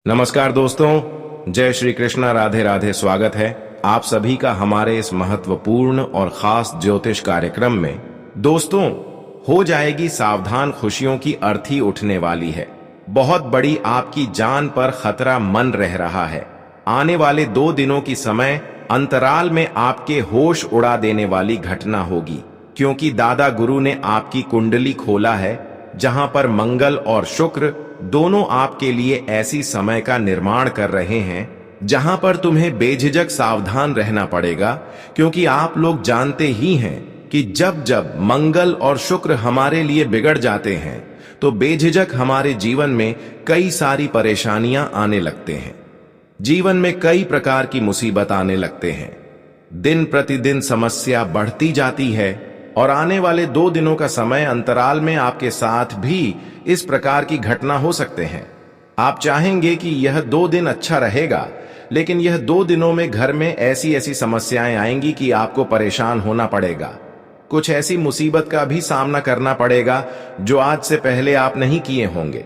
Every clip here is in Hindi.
नमस्कार दोस्तों, जय श्री कृष्णा, राधे राधे। स्वागत है आप सभी का हमारे इस महत्वपूर्ण और खास ज्योतिष कार्यक्रम में। दोस्तों, हो जाएगी सावधान, खुशियों की अर्थी उठने वाली है। बहुत बड़ी आपकी जान पर खतरा मन रह रहा है। आने वाले 2 दिनों की समय अंतराल में आपके होश उड़ा देने वाली घटना होगी, क्योंकि दादा गुरु ने आपकी कुंडली खोला है, जहां पर मंगल और शुक्र दोनों आपके लिए ऐसी समय का निर्माण कर रहे हैं जहां पर तुम्हें बेझिझक सावधान रहना पड़ेगा। क्योंकि आप लोग जानते ही हैं कि जब जब मंगल और शुक्र हमारे लिए बिगड़ जाते हैं तो बेझिझक हमारे जीवन में कई सारी परेशानियां आने लगते हैं। जीवन में कई प्रकार की मुसीबत आने लगते हैं। दिन प्रतिदिन समस्या बढ़ती जाती है और आने वाले 2 दिनों का समय अंतराल में आपके साथ भी इस प्रकार की घटना हो सकते हैं। आप चाहेंगे कि यह 2 दिन अच्छा रहेगा, लेकिन यह 2 दिनों में घर में ऐसी ऐसी समस्याएं आएंगी कि आपको परेशान होना पड़ेगा। कुछ ऐसी मुसीबत का भी सामना करना पड़ेगा जो आज से पहले आप नहीं किए होंगे।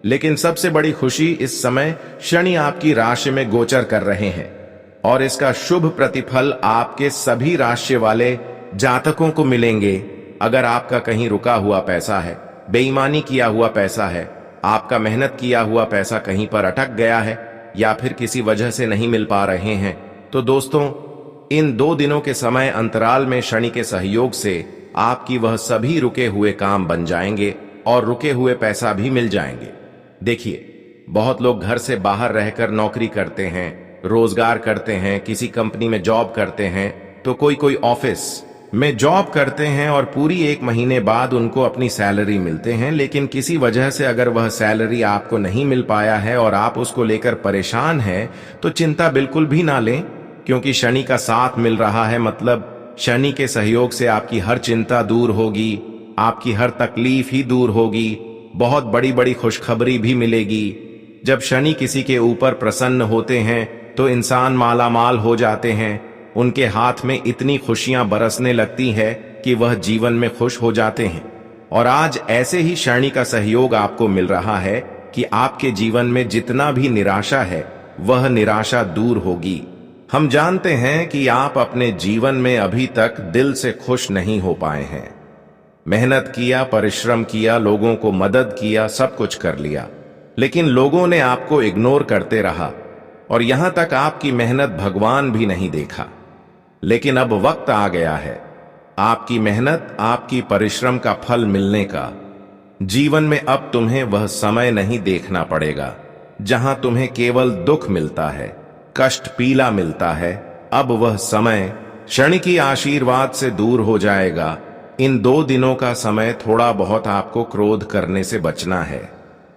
लेकिन सबसे बड़ी खुशी, इस समय शनि आपकी राशि में गोचर कर रहे हैं और इसका शुभ प्रतिफल आपके सभी राशि वाले जातकों को मिलेंगे। अगर आपका कहीं रुका हुआ पैसा है, बेईमानी किया हुआ पैसा है, आपका मेहनत किया हुआ पैसा कहीं पर अटक गया है या फिर किसी वजह से नहीं मिल पा रहे हैं, तो दोस्तों, इन 2 दिनों के समय अंतराल में शनि के सहयोग से आपकी वह सभी रुके हुए काम बन जाएंगे और रुके हुए पैसा भी मिल जाएंगे। देखिए, बहुत लोग घर से बाहर रहकर नौकरी करते हैं, रोजगार करते हैं, किसी कंपनी में जॉब करते हैं, तो कोई ऑफिस में जॉब करते हैं और पूरी 1 महीने बाद उनको अपनी सैलरी मिलते हैं। लेकिन किसी वजह से अगर वह सैलरी आपको नहीं मिल पाया है और आप उसको लेकर परेशान हैं, तो चिंता बिल्कुल भी ना लें, क्योंकि शनि का साथ मिल रहा है। मतलब शनि के सहयोग से आपकी हर चिंता दूर होगी, आपकी हर तकलीफ ही दूर होगी, बहुत बड़ी बड़ी खुशखबरी भी मिलेगी। जब शनि किसी के ऊपर प्रसन्न होते हैं तो इंसान मालामाल हो जाते हैं। उनके हाथ में इतनी खुशियां बरसने लगती है कि वह जीवन में खुश हो जाते हैं। और आज ऐसे ही शनि का सहयोग आपको मिल रहा है कि आपके जीवन में जितना भी निराशा है वह निराशा दूर होगी। हम जानते हैं कि आप अपने जीवन में अभी तक दिल से खुश नहीं हो पाए हैं। मेहनत किया, परिश्रम किया, लोगों को मदद किया, सब कुछ कर लिया, लेकिन लोगों ने आपको इग्नोर करते रहा और यहां तक आपकी मेहनत भगवान भी नहीं देखा। लेकिन अब वक्त आ गया है आपकी मेहनत, आपकी परिश्रम का फल मिलने का। जीवन में अब तुम्हें वह समय नहीं देखना पड़ेगा जहां तुम्हें केवल दुख मिलता है, कष्ट पीला मिलता है। अब वह समय शनि की आशीर्वाद से दूर हो जाएगा। इन 2 दिनों का समय थोड़ा बहुत आपको क्रोध करने से बचना है,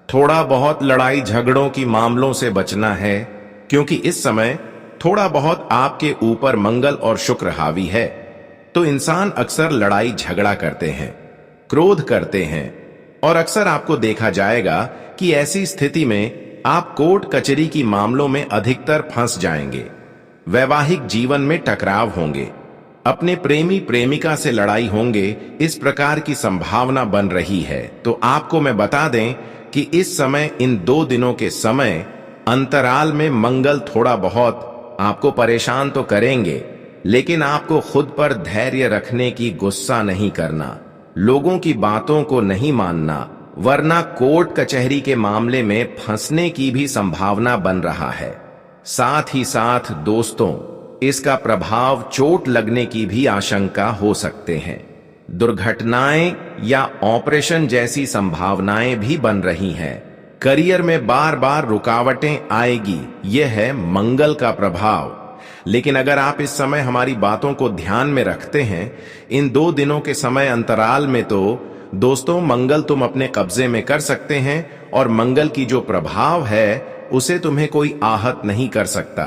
थोड़ा बहुत लड़ाई झगड़ों की मामलों से बचना है, क्योंकि इस समय थोड़ा बहुत आपके ऊपर मंगल और शुक्र हावी है। तो इंसान अक्सर लड़ाई झगड़ा करते हैं, क्रोध करते हैं और अक्सर आपको देखा जाएगा कि ऐसी स्थिति में आप कोर्ट कचहरी की मामलों में अधिकतर फंस जाएंगे। वैवाहिक जीवन में टकराव होंगे, अपने प्रेमी प्रेमिका से लड़ाई होंगे, इस प्रकार की संभावना बन रही है। तो आपको मैं बता दें कि इस समय, इन 2 दिनों के समय अंतराल में मंगल थोड़ा बहुत आपको परेशान तो करेंगे, लेकिन आपको खुद पर धैर्य रखने की, गुस्सा नहीं करना, लोगों की बातों को नहीं मानना, वरना कोर्ट कचहरी के मामले में फंसने की भी संभावना बन रहा है। साथ ही साथ दोस्तों, इसका प्रभाव चोट लगने की भी आशंका हो सकते हैं। दुर्घटनाएं या ऑपरेशन जैसी संभावनाएं भी बन रही हैं। करियर में बार बार रुकावटें आएगी, यह है मंगल का प्रभाव। लेकिन अगर आप इस समय हमारी बातों को ध्यान में रखते हैं, इन 2 दिनों के समय अंतराल में, तो दोस्तों, मंगल तुम अपने कब्जे में कर सकते हैं और मंगल की जो प्रभाव है उसे तुम्हें कोई आहत नहीं कर सकता।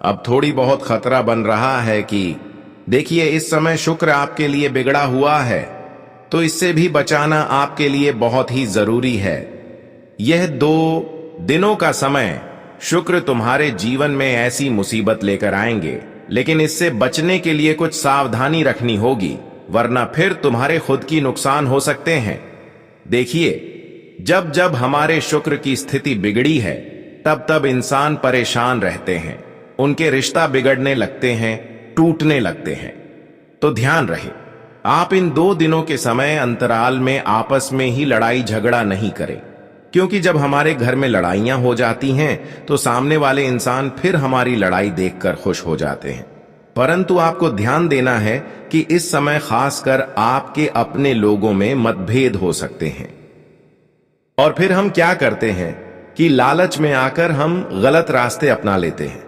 अब थोड़ी बहुत खतरा बन रहा है कि देखिए, इस समय शुक्र आपके लिए बिगड़ा हुआ है, तो इससे भी बचाना आपके लिए बहुत ही जरूरी है। यह 2 दिनों का समय शुक्र तुम्हारे जीवन में ऐसी मुसीबत लेकर आएंगे, लेकिन इससे बचने के लिए कुछ सावधानी रखनी होगी, वरना फिर तुम्हारे खुद की नुकसान हो सकते हैं। देखिए, जब जब हमारे शुक्र की स्थिति बिगड़ी है तब तब इंसान परेशान रहते हैं, उनके रिश्ता बिगड़ने लगते हैं, टूटने लगते हैं। तो ध्यान रहे, आप इन 2 दिनों के समय अंतराल में आपस में ही लड़ाई झगड़ा नहीं करें, क्योंकि जब हमारे घर में लड़ाइयां हो जाती हैं तो सामने वाले इंसान फिर हमारी लड़ाई देखकर खुश हो जाते हैं। परंतु आपको ध्यान देना है कि इस समय खासकर आपके अपने लोगों में मतभेद हो सकते हैं। और फिर हम क्या करते हैं कि लालच में आकर हम गलत रास्ते अपना लेते हैं।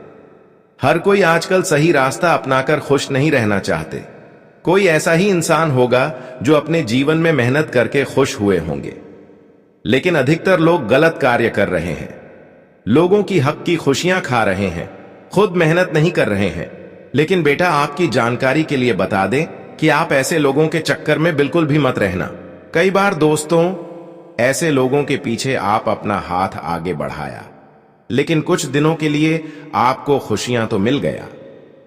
हर कोई आजकल सही रास्ता अपनाकर खुश नहीं रहना चाहते। कोई ऐसा ही इंसान होगा जो अपने जीवन में मेहनत करके खुश हुए होंगे, लेकिन अधिकतर लोग गलत कार्य कर रहे हैं, लोगों की हक की खुशियां खा रहे हैं, खुद मेहनत नहीं कर रहे हैं। लेकिन बेटा, आपकी जानकारी के लिए बता दें कि आप ऐसे लोगों के चक्कर में बिल्कुल भी मत रहना। कई बार दोस्तों, ऐसे लोगों के पीछे आप अपना हाथ आगे बढ़ाया, लेकिन कुछ दिनों के लिए आपको खुशियां तो मिल गया,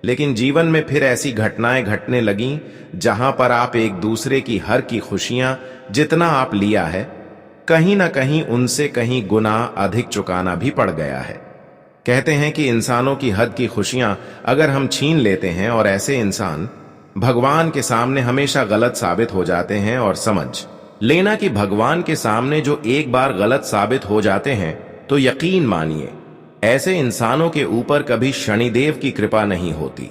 लेकिन जीवन में फिर ऐसी घटनाएं घटने लगीं जहां पर आप एक दूसरे की हर की खुशियां जितना आप लिया है, कहीं ना कहीं उनसे कहीं गुना अधिक चुकाना भी पड़ गया है। कहते हैं कि इंसानों की हद की खुशियां अगर हम छीन लेते हैं, और ऐसे इंसान भगवान के सामने हमेशा गलत साबित हो जाते हैं। और समझ लेना कि भगवान के सामने जो एक बार गलत साबित हो जाते हैं, तो यकीन मानिए ऐसे इंसानों के ऊपर कभी शनिदेव की कृपा नहीं होती,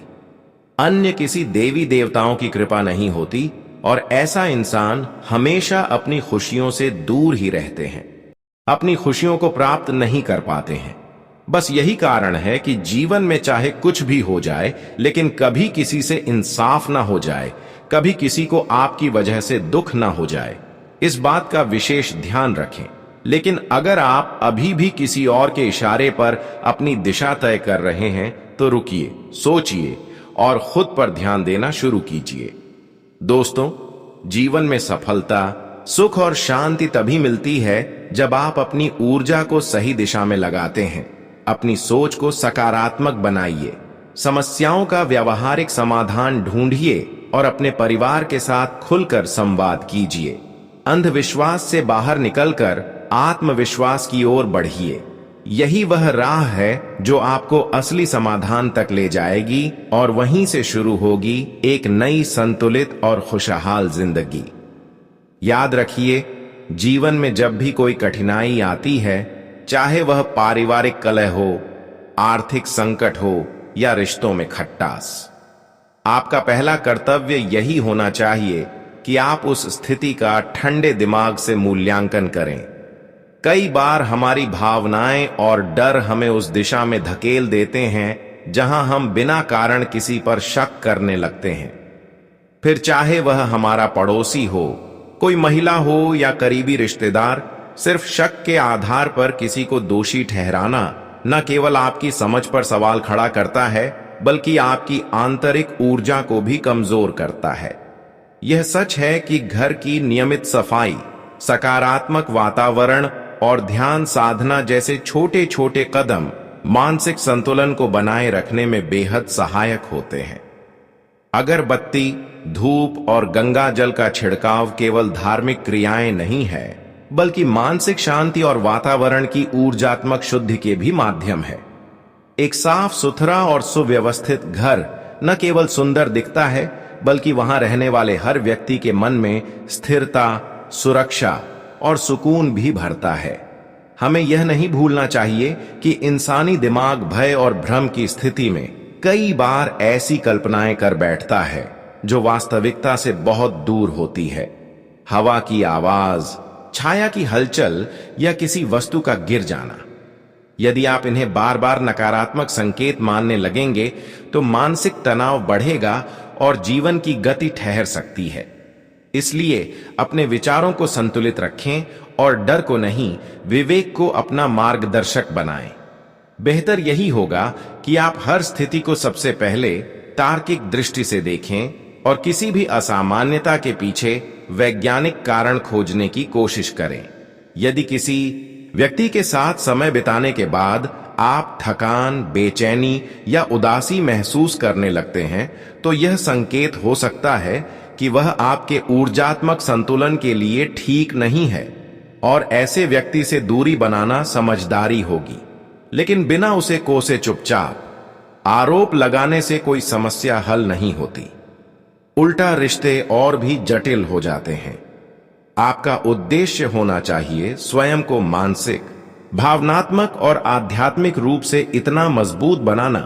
अन्य किसी देवी देवताओं की कृपा नहीं होती, और ऐसा इंसान हमेशा अपनी खुशियों से दूर ही रहते हैं, अपनी खुशियों को प्राप्त नहीं कर पाते हैं। बस यही कारण है कि जीवन में चाहे कुछ भी हो जाए, लेकिन कभी किसी से इंसाफ ना हो जाए, कभी किसी को आपकी वजह से दुख ना हो जाए। इस बात का विशेष ध्यान रखें। लेकिन अगर आप अभी भी किसी और के इशारे पर अपनी दिशा तय कर रहे हैं, तो रुकिए, सोचिए और खुद पर ध्यान देना शुरू कीजिए। दोस्तों, जीवन में सफलता, सुख और शांति तभी मिलती है जब आप अपनी ऊर्जा को सही दिशा में लगाते हैं। अपनी सोच को सकारात्मक बनाइए, समस्याओं का व्यावहारिक समाधान ढूंढिए और अपने परिवार के साथ खुलकर संवाद कीजिए। अंधविश्वास से बाहर निकलकर आत्मविश्वास की ओर बढ़िए। यही वह राह है जो आपको असली समाधान तक ले जाएगी, और वहीं से शुरू होगी एक नई संतुलित और खुशहाल जिंदगी। याद रखिए, जीवन में जब भी कोई कठिनाई आती है, चाहे वह पारिवारिक कलह हो, आर्थिक संकट हो या रिश्तों में खट्टास, आपका पहला कर्तव्य यही होना चाहिए कि आप उस स्थिति का ठंडे दिमाग से मूल्यांकन करें। कई बार हमारी भावनाएं और डर हमें उस दिशा में धकेल देते हैं जहां हम बिना कारण किसी पर शक करने लगते हैं। फिर चाहे वह हमारा पड़ोसी हो, कोई महिला हो या करीबी रिश्तेदार, सिर्फ शक के आधार पर किसी को दोषी ठहराना न केवल आपकी समझ पर सवाल खड़ा करता है, बल्कि आपकी आंतरिक ऊर्जा को भी कमजोर करता है। यह सच है कि घर की नियमित सफाई, सकारात्मक वातावरण और ध्यान साधना जैसे छोटे छोटे कदम मानसिक संतुलन को बनाए रखने में बेहद सहायक होते हैं। अगरबत्ती, धूप और गंगा जल का छिड़काव केवल धार्मिक क्रियाएं नहीं है, बल्कि मानसिक शांति और वातावरण की ऊर्जात्मक शुद्धि के भी माध्यम है। एक साफ सुथरा और सुव्यवस्थित घर न केवल सुंदर दिखता है, बल्कि वहां रहने वाले हर व्यक्ति के मन में स्थिरता, सुरक्षा और सुकून भी भरता है। हमें यह नहीं भूलना चाहिए कि इंसानी दिमाग भय और भ्रम की स्थिति में कई बार ऐसी कल्पनाएं कर बैठता है जो वास्तविकता से बहुत दूर होती है। हवा की आवाज, छाया की हलचल या किसी वस्तु का गिर जाना, यदि आप इन्हें बार बार नकारात्मक संकेत मानने लगेंगे तो मानसिक तनाव बढ़ेगा और जीवन की गति ठहर सकती है। इसलिए अपने विचारों को संतुलित रखें और डर को नहीं, विवेक को अपना मार्गदर्शक बनाएं। बेहतर यही होगा कि आप हर स्थिति को सबसे पहले तार्किक दृष्टि से देखें और किसी भी असामान्यता के पीछे वैज्ञानिक कारण खोजने की कोशिश करें। यदि किसी व्यक्ति के साथ समय बिताने के बाद आप थकान, बेचैनी या उदासी महसूस करने लगते हैं, तो यह संकेत हो सकता है कि वह आपके ऊर्जात्मक संतुलन के लिए ठीक नहीं है, और ऐसे व्यक्ति से दूरी बनाना समझदारी होगी। लेकिन बिना उसे कोसे चुपचाप आरोप लगाने से कोई समस्या हल नहीं होती। उल्टा रिश्ते और भी जटिल हो जाते हैं। आपका उद्देश्य होना चाहिए स्वयं को मानसिक, भावनात्मक और आध्यात्मिक रूप से इतना मजबूत बनाना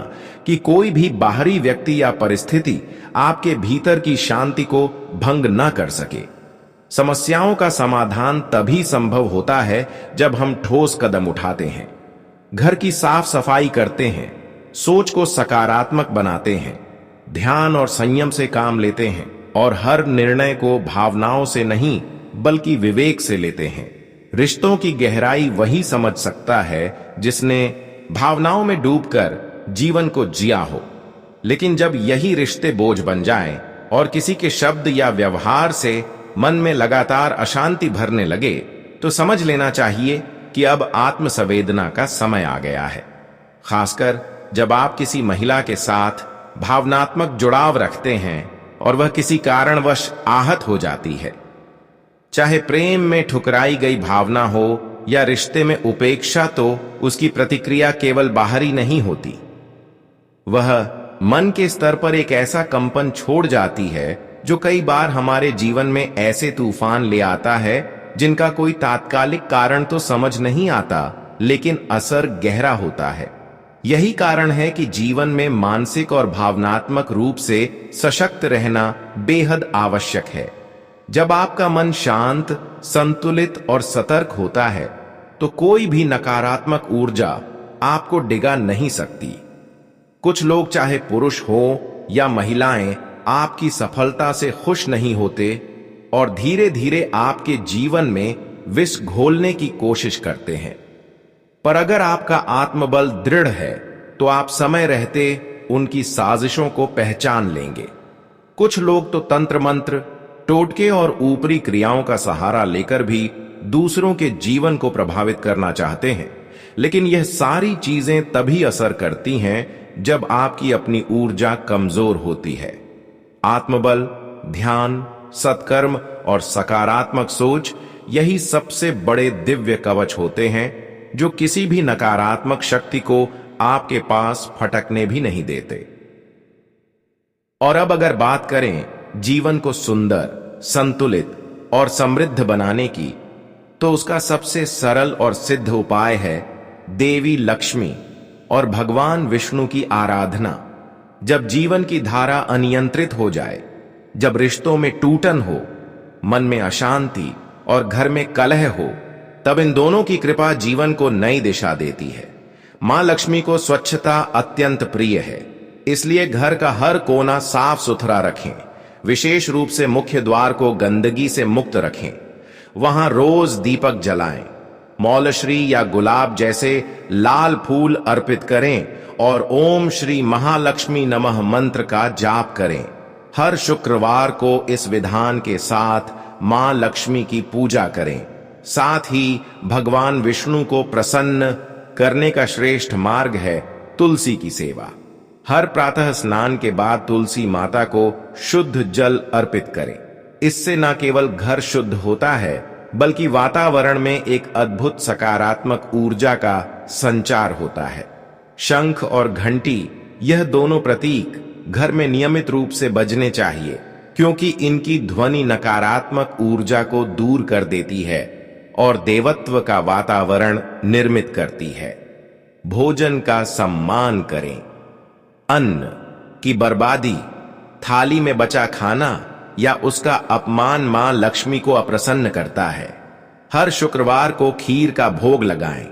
कि कोई भी बाहरी व्यक्ति या परिस्थिति आपके भीतर की शांति को भंग न कर सके। समस्याओं का समाधान तभी संभव होता है जब हम ठोस कदम उठाते हैं, घर की साफ सफाई करते हैं, सोच को सकारात्मक बनाते हैं, ध्यान और संयम से काम लेते हैं और हर निर्णय को भावनाओं से नहीं बल्कि विवेक से लेते हैं। रिश्तों की गहराई वही समझ सकता है जिसने भावनाओं में डूबकर जीवन को जिया हो। लेकिन जब यही रिश्ते बोझ बन जाएं और किसी के शब्द या व्यवहार से मन में लगातार अशांति भरने लगे, तो समझ लेना चाहिए कि अब आत्म संवेदना का समय आ गया है। खासकर जब आप किसी महिला के साथ भावनात्मक जुड़ाव रखते हैं और वह किसी कारणवश आहत हो जाती है। चाहे प्रेम में ठुकराई गई भावना हो या रिश्ते में उपेक्षा, तो उसकी प्रतिक्रिया केवल बाहरी नहीं होती, वह मन के स्तर पर एक ऐसा कंपन छोड़ जाती है जो कई बार हमारे जीवन में ऐसे तूफान ले आता है जिनका कोई तात्कालिक कारण तो समझ नहीं आता, लेकिन असर गहरा होता है। यही कारण है कि जीवन में मानसिक और भावनात्मक रूप से सशक्त रहना बेहद आवश्यक है। जब आपका मन शांत, संतुलित और सतर्क होता है, तो कोई भी नकारात्मक ऊर्जा आपको डिगा नहीं सकती। कुछ लोग, चाहे पुरुष हो या महिलाएं, आपकी सफलता से खुश नहीं होते और धीरे धीरे आपके जीवन में विष घोलने की कोशिश करते हैं। पर अगर आपका आत्मबल दृढ़ है तो आप समय रहते उनकी साजिशों को पहचान लेंगे। कुछ लोग तो तंत्र मंत्र, टोटके और ऊपरी क्रियाओं का सहारा लेकर भी दूसरों के जीवन को प्रभावित करना चाहते हैं, लेकिन यह सारी चीजें तभी असर करती हैं जब आपकी अपनी ऊर्जा कमजोर होती है। आत्मबल, ध्यान, सत्कर्म और सकारात्मक सोच, यही सबसे बड़े दिव्य कवच होते हैं जो किसी भी नकारात्मक शक्ति को आपके पास फटकने भी नहीं देते। और अब अगर बात करें जीवन को सुंदर, संतुलित और समृद्ध बनाने की, तो उसका सबसे सरल और सिद्ध उपाय है देवी लक्ष्मी और भगवान विष्णु की आराधना। जब जीवन की धारा अनियंत्रित हो जाए, जब रिश्तों में टूटन हो, मन में अशांति और घर में कलह हो, तब इन दोनों की कृपा जीवन को नई दिशा देती है। मां लक्ष्मी को स्वच्छता अत्यंत प्रिय है, इसलिए घर का हर कोना साफ सुथरा रखें। विशेष रूप से मुख्य द्वार को गंदगी से मुक्त रखें। वहां रोज दीपक जलाएं, मौलश्री या गुलाब जैसे लाल फूल अर्पित करें और ओम श्री महालक्ष्मी नमः मंत्र का जाप करें। हर शुक्रवार को इस विधान के साथ मां लक्ष्मी की पूजा करें। साथ ही भगवान विष्णु को प्रसन्न करने का श्रेष्ठ मार्ग है तुलसी की सेवा। हर प्रातः स्नान के बाद तुलसी माता को शुद्ध जल अर्पित करें। इससे न केवल घर शुद्ध होता है, बल्कि वातावरण में एक अद्भुत सकारात्मक ऊर्जा का संचार होता है। शंख और घंटी, यह दोनों प्रतीक घर में नियमित रूप से बजने चाहिए, क्योंकि इनकी ध्वनि नकारात्मक ऊर्जा को दूर कर देती है और देवत्व का वातावरण निर्मित करती है। भोजन का सम्मान करें। अन्न की बर्बादी, थाली में बचा खाना या उसका अपमान मां लक्ष्मी को अप्रसन्न करता है। हर शुक्रवार को खीर का भोग लगाएं।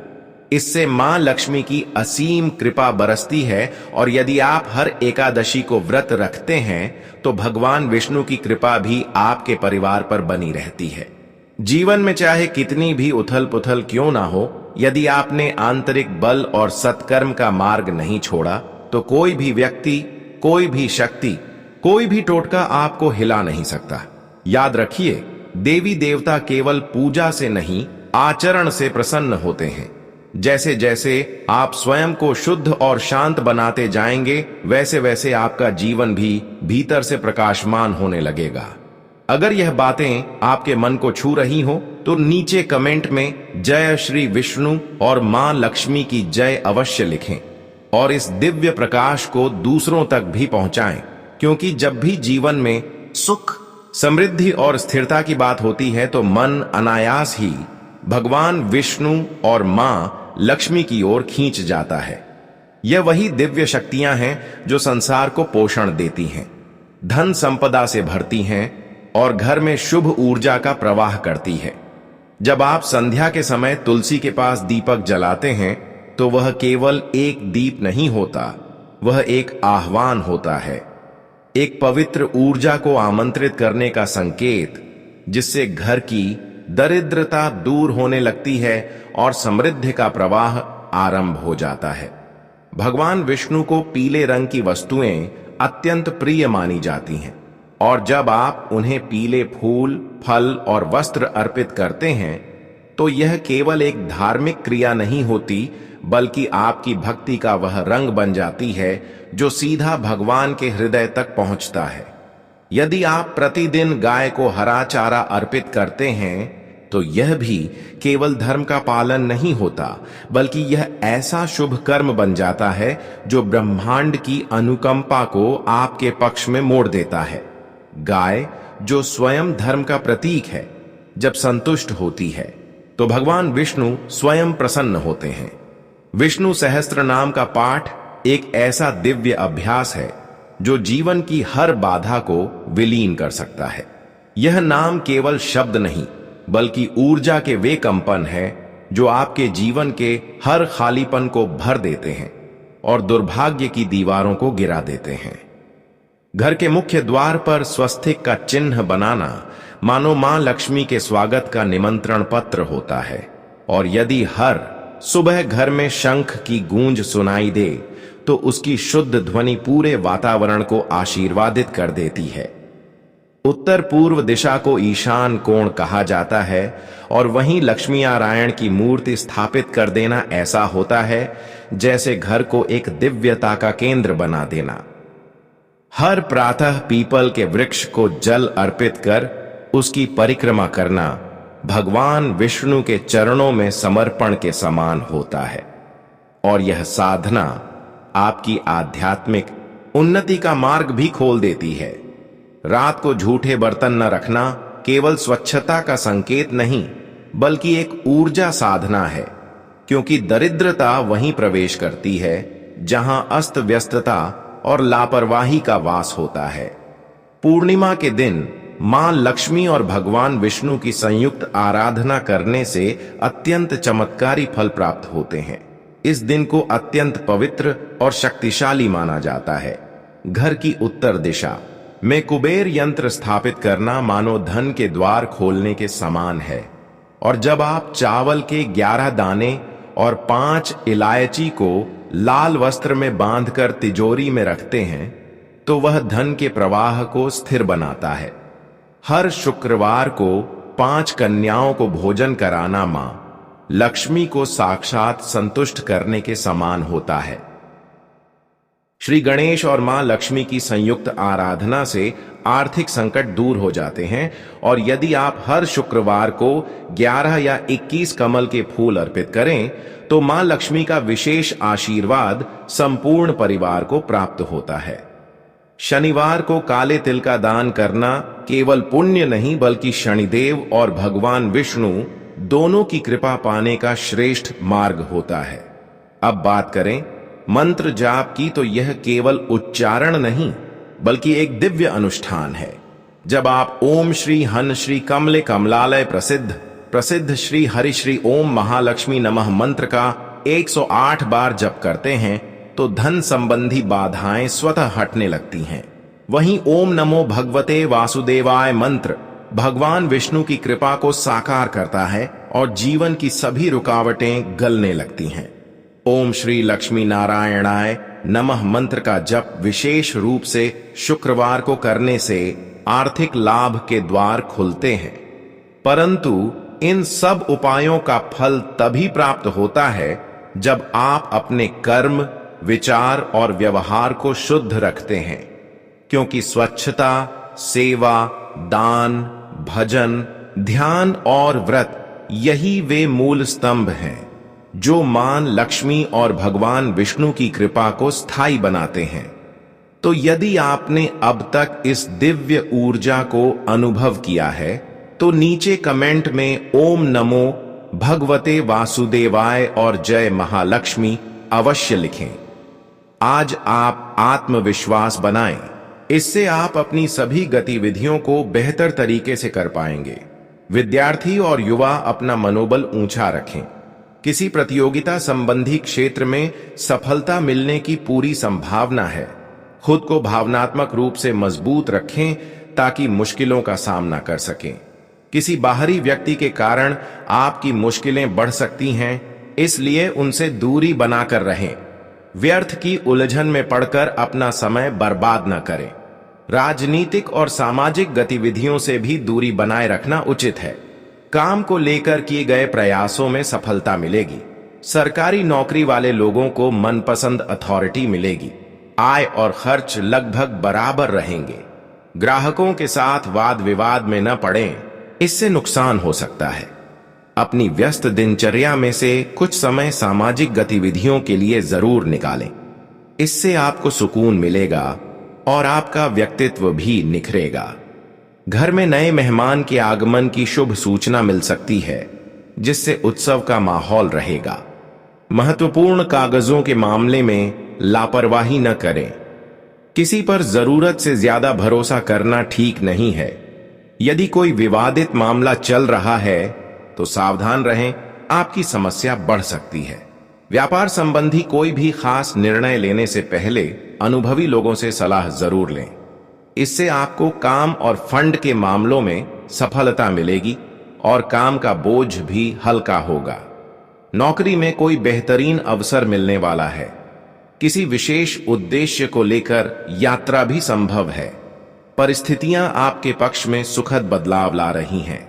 इससे मां लक्ष्मी की असीम कृपा बरसती है और यदि आप हर एकादशी को व्रत रखते हैं तो भगवान विष्णु की कृपा भी आपके परिवार पर बनी रहती है। जीवन में चाहे कितनी भी उथल पुथल क्यों ना हो, यदि आपने आंतरिक बल और सत्कर्म का मार्ग नहीं छोड़ा, तो कोई भी व्यक्ति, कोई भी शक्ति, कोई भी टोटका आपको हिला नहीं सकता। याद रखिए, देवी देवता केवल पूजा से नहीं, आचरण से प्रसन्न होते हैं। जैसे जैसे आप स्वयं को शुद्ध और शांत बनाते जाएंगे, वैसे वैसे आपका जीवन भी भीतर से प्रकाशमान होने लगेगा। अगर यह बातें आपके मन को छू रही हो तो नीचे कमेंट में जय श्री विष्णु और मां लक्ष्मी की जय अवश्य लिखें और इस दिव्य प्रकाश को दूसरों तक भी पहुंचाएं, क्योंकि जब भी जीवन में सुख, समृद्धि और स्थिरता की बात होती है तो मन अनायास ही भगवान विष्णु और मां लक्ष्मी की ओर खींच जाता है। यह वही दिव्य शक्तियां हैं जो संसार को पोषण देती हैं, धन संपदा से भरती हैं और घर में शुभ ऊर्जा का प्रवाह करती है। जब आप संध्या के समय तुलसी के पास दीपक जलाते हैं तो वह केवल एक दीप नहीं होता, वह एक आह्वान होता है, एक पवित्र ऊर्जा को आमंत्रित करने का संकेत, जिससे घर की दरिद्रता दूर होने लगती है और समृद्धि का प्रवाह आरंभ हो जाता है। भगवान विष्णु को पीले रंग की वस्तुएं अत्यंत प्रिय मानी जाती हैं और जब आप उन्हें पीले फूल, फल और वस्त्र अर्पित करते हैं तो यह केवल एक धार्मिक क्रिया नहीं होती, बल्कि आपकी भक्ति का वह रंग बन जाती है जो सीधा भगवान के हृदय तक पहुंचता है। यदि आप प्रतिदिन गाय को हरा चारा अर्पित करते हैं तो यह भी केवल धर्म का पालन नहीं होता, बल्कि यह ऐसा शुभ कर्म बन जाता है जो ब्रह्मांड की अनुकंपा को आपके पक्ष में मोड़ देता है। गाय, जो स्वयं धर्म का प्रतीक है, जब संतुष्ट होती है तो भगवान विष्णु स्वयं प्रसन्न होते हैं। विष्णु सहस्त्र नाम का पाठ एक ऐसा दिव्य अभ्यास है जो जीवन की हर बाधा को विलीन कर सकता है। यह नाम केवल शब्द नहीं, बल्कि ऊर्जा के वे कंपन है जो आपके जीवन के हर खालीपन को भर देते हैं और दुर्भाग्य की दीवारों को गिरा देते हैं। घर के मुख्य द्वार पर स्वस्तिक का चिन्ह बनाना मानो मां लक्ष्मी के स्वागत का निमंत्रण पत्र होता है, और यदि हर सुबह घर में शंख की गूंज सुनाई दे तो उसकी शुद्ध ध्वनि पूरे वातावरण को आशीर्वादित कर देती है। उत्तर पूर्व दिशा को ईशान कोण कहा जाता है और वहीं लक्ष्मी नारायण की मूर्ति स्थापित कर देना ऐसा होता है जैसे घर को एक दिव्यता का केंद्र बना देना। हर प्रातः पीपल के वृक्ष को जल अर्पित कर उसकी परिक्रमा करना भगवान विष्णु के चरणों में समर्पण के समान होता है, और यह साधना आपकी आध्यात्मिक उन्नति का मार्ग भी खोल देती है। रात को झूठे बर्तन न रखना केवल स्वच्छता का संकेत नहीं, बल्कि एक ऊर्जा साधना है, क्योंकि दरिद्रता वहीं प्रवेश करती है जहां अस्त व्यस्तता और लापरवाही का वास होता है। पूर्णिमा के दिन मां लक्ष्मी और भगवान विष्णु की संयुक्त आराधना करने से अत्यंत चमत्कारी फल प्राप्त होते हैं। इस दिन को अत्यंत पवित्र और शक्तिशाली माना जाता है। घर की उत्तर दिशा में कुबेर यंत्र स्थापित करना मानो धन के द्वार खोलने के समान है, और जब आप चावल के 11 दाने और 5 इलायची को लाल वस्त्र में बांधकर तिजोरी में रखते हैं तो वह धन के प्रवाह को स्थिर बनाता है। हर शुक्रवार को 5 कन्याओं को भोजन कराना मां लक्ष्मी को साक्षात संतुष्ट करने के समान होता है। श्री गणेश और मां लक्ष्मी की संयुक्त आराधना से आर्थिक संकट दूर हो जाते हैं, और यदि आप हर शुक्रवार को 11 या 21 कमल के फूल अर्पित करें तो मां लक्ष्मी का विशेष आशीर्वाद संपूर्ण परिवार को प्राप्त होता है। शनिवार को काले तिल का दान करना केवल पुण्य नहीं, बल्कि शनिदेव और भगवान विष्णु दोनों की कृपा पाने का श्रेष्ठ मार्ग होता है। अब बात करें मंत्र जाप की, तो यह केवल उच्चारण नहीं, बल्कि एक दिव्य अनुष्ठान है। जब आप ओम श्री हन श्री कमले कमलालय प्रसिद्ध श्री हरि श्री ओम महालक्ष्मी नमः मंत्र का 108 बार जप करते हैं तो धन संबंधी बाधाएं स्वतः हटने लगती हैं। वहीं ओम नमो भगवते वासुदेवाय मंत्र भगवान विष्णु की कृपा को साकार करता है और जीवन की सभी रुकावटें गलने लगती हैं। ओम श्री लक्ष्मी नारायणाय नमः मंत्र का जप विशेष रूप से शुक्रवार को करने से आर्थिक लाभ के द्वार खुलते हैं, परंतु इन सब उपायों का फल तभी प्राप्त होता है जब आप अपने कर्म, विचार और व्यवहार को शुद्ध रखते हैं, क्योंकि स्वच्छता, सेवा दान, भजन, ध्यान और व्रत, यही वे मूल स्तंभ हैं जो मान लक्ष्मी और भगवान विष्णु की कृपा को स्थायी बनाते हैं। तो यदि आपने अब तक इस दिव्य ऊर्जा को अनुभव किया है तो नीचे कमेंट में ओम नमो भगवते वासुदेवाय और जय महालक्ष्मी अवश्य लिखें। आज आप आत्मविश्वास बनाएं, इससे आप अपनी सभी गतिविधियों को बेहतर तरीके से कर पाएंगे। विद्यार्थी और युवा अपना मनोबल ऊंचा रखें। किसी प्रतियोगिता संबंधी क्षेत्र में सफलता मिलने की पूरी संभावना है। खुद को भावनात्मक रूप से मजबूत रखें ताकि मुश्किलों का सामना कर सकें। किसी बाहरी व्यक्ति के कारण आपकी मुश्किलें बढ़ सकती हैं, इसलिए उनसे दूरी बनाकर रहें। व्यर्थ की उलझन में पड़कर अपना समय बर्बाद न करें। राजनीतिक और सामाजिक गतिविधियों से भी दूरी बनाए रखना उचित है। काम को लेकर किए गए प्रयासों में सफलता मिलेगी। सरकारी नौकरी वाले लोगों को मनपसंद अथॉरिटी मिलेगी। आय और खर्च लगभग बराबर रहेंगे। ग्राहकों के साथ वाद विवाद में न पड़ें, इससे नुकसान हो सकता है। अपनी व्यस्त दिनचर्या में से कुछ समय सामाजिक गतिविधियों के लिए जरूर निकालें। इससे आपको सुकून मिलेगा और आपका व्यक्तित्व भी निखरेगा। घर में नए मेहमान के आगमन की शुभ सूचना मिल सकती है, जिससे उत्सव का माहौल रहेगा। महत्वपूर्ण कागजों के मामले में लापरवाही न करें। किसी पर जरूरत से ज्यादा भरोसा करना ठीक नहीं है। यदि कोई विवादित मामला चल रहा है तो सावधान रहें, आपकी समस्या बढ़ सकती है। व्यापार संबंधी कोई भी खास निर्णय लेने से पहले अनुभवी लोगों से सलाह जरूर लें। इससे आपको काम और फंड के मामलों में सफलता मिलेगी और काम का बोझ भी हल्का होगा। नौकरी में कोई बेहतरीन अवसर मिलने वाला है। किसी विशेष उद्देश्य को लेकर यात्रा भी संभव है। परिस्थितियां आपके पक्ष में सुखद बदलाव ला रही हैं।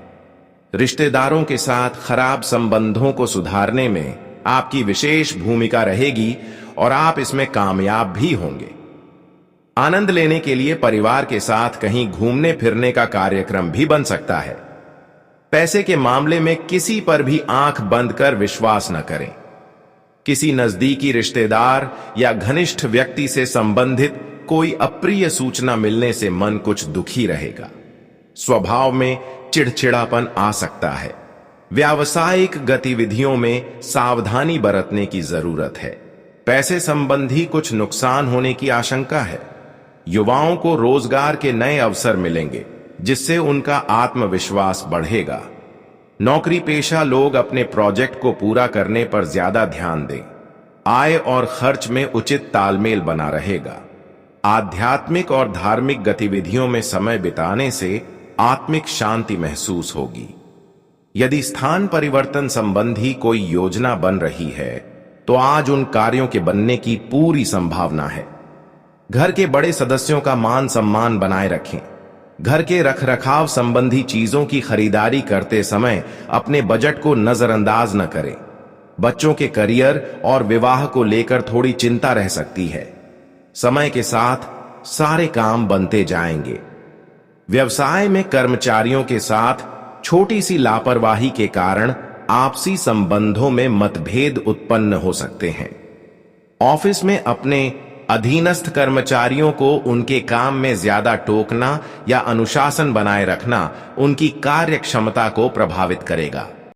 रिश्तेदारों के साथ खराब संबंधों को सुधारने में आपकी विशेष भूमिका रहेगी और आप इसमें कामयाब भी होंगे। आनंद लेने के लिए परिवार के साथ कहीं घूमने फिरने का कार्यक्रम भी बन सकता है। पैसे के मामले में किसी पर भी आंख बंद कर विश्वास न करें। किसी नजदीकी रिश्तेदार या घनिष्ठ व्यक्ति से संबंधित कोई अप्रिय सूचना मिलने से मन कुछ दुखी रहेगा। स्वभाव में चिड़चिड़ापन आ सकता है। व्यावसायिक गतिविधियों में सावधानी बरतने की जरूरत है। पैसे संबंधी कुछ नुकसान होने की आशंका है। युवाओं को रोजगार के नए अवसर मिलेंगे, जिससे उनका आत्मविश्वास बढ़ेगा। नौकरी पेशा लोग अपने प्रोजेक्ट को पूरा करने पर ज्यादा ध्यान दें। आय और खर्च में उचित तालमेल बना रहेगा। आध्यात्मिक और धार्मिक गतिविधियों में समय बिताने से आत्मिक शांति महसूस होगी। यदि स्थान परिवर्तन संबंधी कोई योजना बन रही है तो आज उन कार्यों के बनने की पूरी संभावना है। घर के बड़े सदस्यों का मान सम्मान बनाए रखें। घर के रखरखाव संबंधी चीजों की खरीदारी करते समय अपने बजट को नजरअंदाज न करें। बच्चों के करियर और विवाह को लेकर थोड़ी चिंता रह सकती है। समय के साथ सारे काम बनते जाएंगे। व्यवसाय में कर्मचारियों के साथ छोटी सी लापरवाही के कारण आपसी संबंधों में मतभेद उत्पन्न हो सकते हैं। ऑफिस में अपने अधीनस्थ कर्मचारियों को उनके काम में ज्यादा टोकना या अनुशासन बनाए रखना उनकी कार्य क्षमता को प्रभावित करेगा।